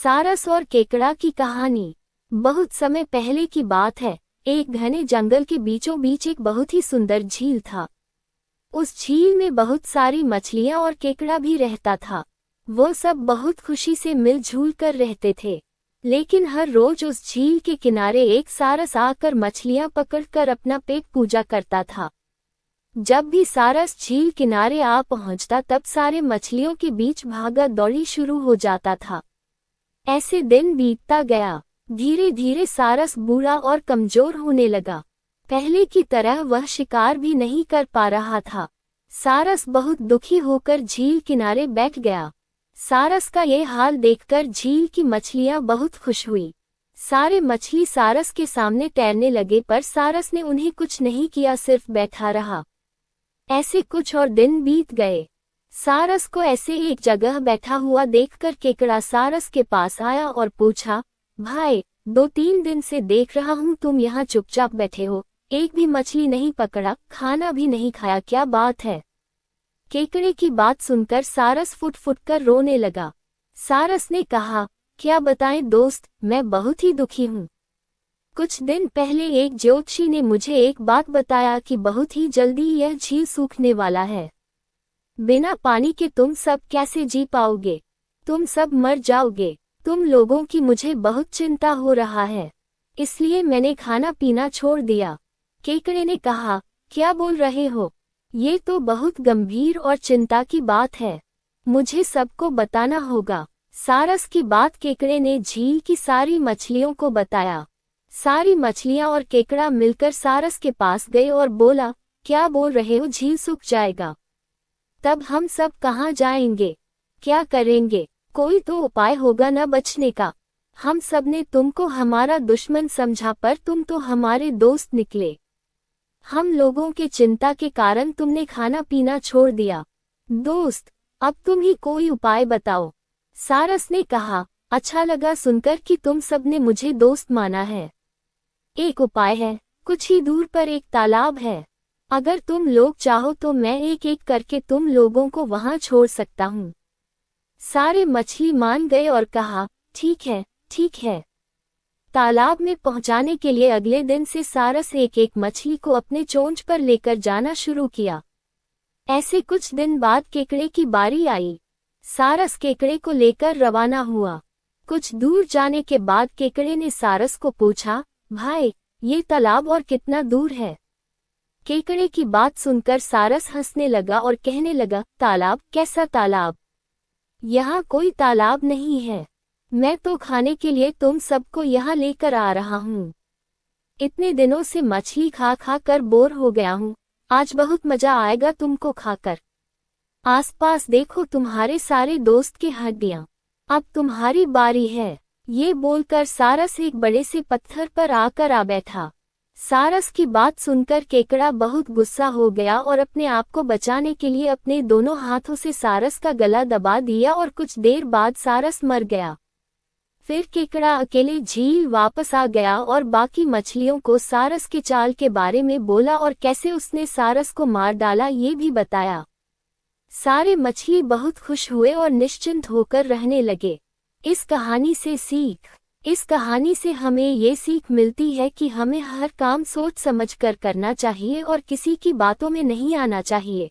सारस और केकड़ा की कहानी। बहुत समय पहले की बात है। एक घने जंगल के बीचों बीच एक बहुत ही सुंदर झील था। उस झील में बहुत सारी मछलियां और केकड़ा भी रहता था। वो सब बहुत खुशी से मिलजुल कर रहते थे। लेकिन हर रोज उस झील के किनारे एक सारस आकर मछलियां पकड़कर अपना पेट पूजा करता था। जब भी सारस झील किनारे आ पहुंचता तब सारे मछलियों के बीच भागा दौड़ी शुरू हो जाता था। ऐसे दिन बीतता गया। धीरे धीरे सारस बूढ़ा और कमजोर होने लगा। पहले की तरह वह शिकार भी नहीं कर पा रहा था। सारस बहुत दुखी होकर झील किनारे बैठ गया। सारस का ये हाल देखकर झील की मछलियां बहुत खुश हुई। सारे मछली सारस के सामने तैरने लगे, पर सारस ने उन्हें कुछ नहीं किया, सिर्फ बैठा रहा। ऐसे कुछ और दिन बीत गए। सारस को ऐसे एक जगह बैठा हुआ देखकर केकड़ा सारस के पास आया और पूछा, भाई, 2-3 दिन से देख रहा हूँ तुम यहाँ चुपचाप बैठे हो, एक भी मछली नहीं पकड़ा, खाना भी नहीं खाया, क्या बात है? केकड़े की बात सुनकर सारस फुट फुट कर रोने लगा। सारस ने कहा, क्या बताएं दोस्त, मैं बहुत ही दुखी हूँ। कुछ दिन पहले एक ज्योतिषी ने मुझे एक बात बताया कि बहुत ही जल्दी यह झील सूखने वाला है। बिना पानी के तुम सब कैसे जी पाओगे? तुम सब मर जाओगे। तुम लोगों की मुझे बहुत चिंता हो रहा है, इसलिए मैंने खाना पीना छोड़ दिया। केकड़े ने कहा, क्या बोल रहे हो? ये तो बहुत गंभीर और चिंता की बात है, मुझे सबको बताना होगा। सारस की बात केकड़े ने झील की सारी मछलियों को बताया। सारी मछलियां और केकड़ा मिलकर सारस के पास गए और बोला, क्या बोल रहे हो, झील सूख जाएगा? तब हम सब कहाँ जाएंगे? क्या करेंगे? कोई तो उपाय होगा न बचने का। हम सब ने तुमको हमारा दुश्मन समझा, पर तुम तो हमारे दोस्त निकले। हम लोगों के चिंता के कारण तुमने खाना पीना छोड़ दिया। दोस्त, अब तुम ही कोई उपाय बताओ। सारस ने कहा, अच्छा लगा सुनकर कि तुम सब ने मुझे दोस्त माना है। एक उपाय है, कुछ ही दूर पर एक तालाब है। अगर तुम लोग चाहो तो मैं एक एक करके तुम लोगों को वहां छोड़ सकता हूँ। सारे मछली मान गए और कहा, ठीक है, ठीक है। तालाब में पहुंचाने के लिए अगले दिन से सारस एक एक मछली को अपने चोंच पर लेकर जाना शुरू किया। ऐसे कुछ दिन बाद केकड़े की बारी आई। सारस केकड़े को लेकर रवाना हुआ। कुछ दूर जाने के बाद केकड़े ने सारस को पूछा, भाई, ये तालाब और कितना दूर है? केकड़े की बात सुनकर सारस हंसने लगा और कहने लगा, तालाब? कैसा तालाब? यहाँ कोई तालाब नहीं है। मैं तो खाने के लिए तुम सबको यहाँ लेकर आ रहा हूँ। इतने दिनों से मछली खा खा कर बोर हो गया हूँ, आज बहुत मजा आएगा तुमको खाकर। आसपास देखो, तुम्हारे सारे दोस्त की हड्डियाँ। अब तुम्हारी बारी है। ये बोलकर सारस एक बड़े से पत्थर पर आकर आ बैठा। सारस की बात सुनकर केकड़ा बहुत गुस्सा हो गया और अपने आप को बचाने के लिए अपने दोनों हाथों से सारस का गला दबा दिया और कुछ देर बाद सारस मर गया। फिर केकड़ा अकेले झील वापस आ गया और बाकी मछलियों को सारस के चाल के बारे में बोला और कैसे उसने सारस को मार डाला ये भी बताया। सारे मछली बहुत खुश हुए और निश्चिंत होकर रहने लगे। इस कहानी से हमें ये सीख मिलती है कि हमें हर काम सोच समझ कर करना चाहिए और किसी की बातों में नहीं आना चाहिए।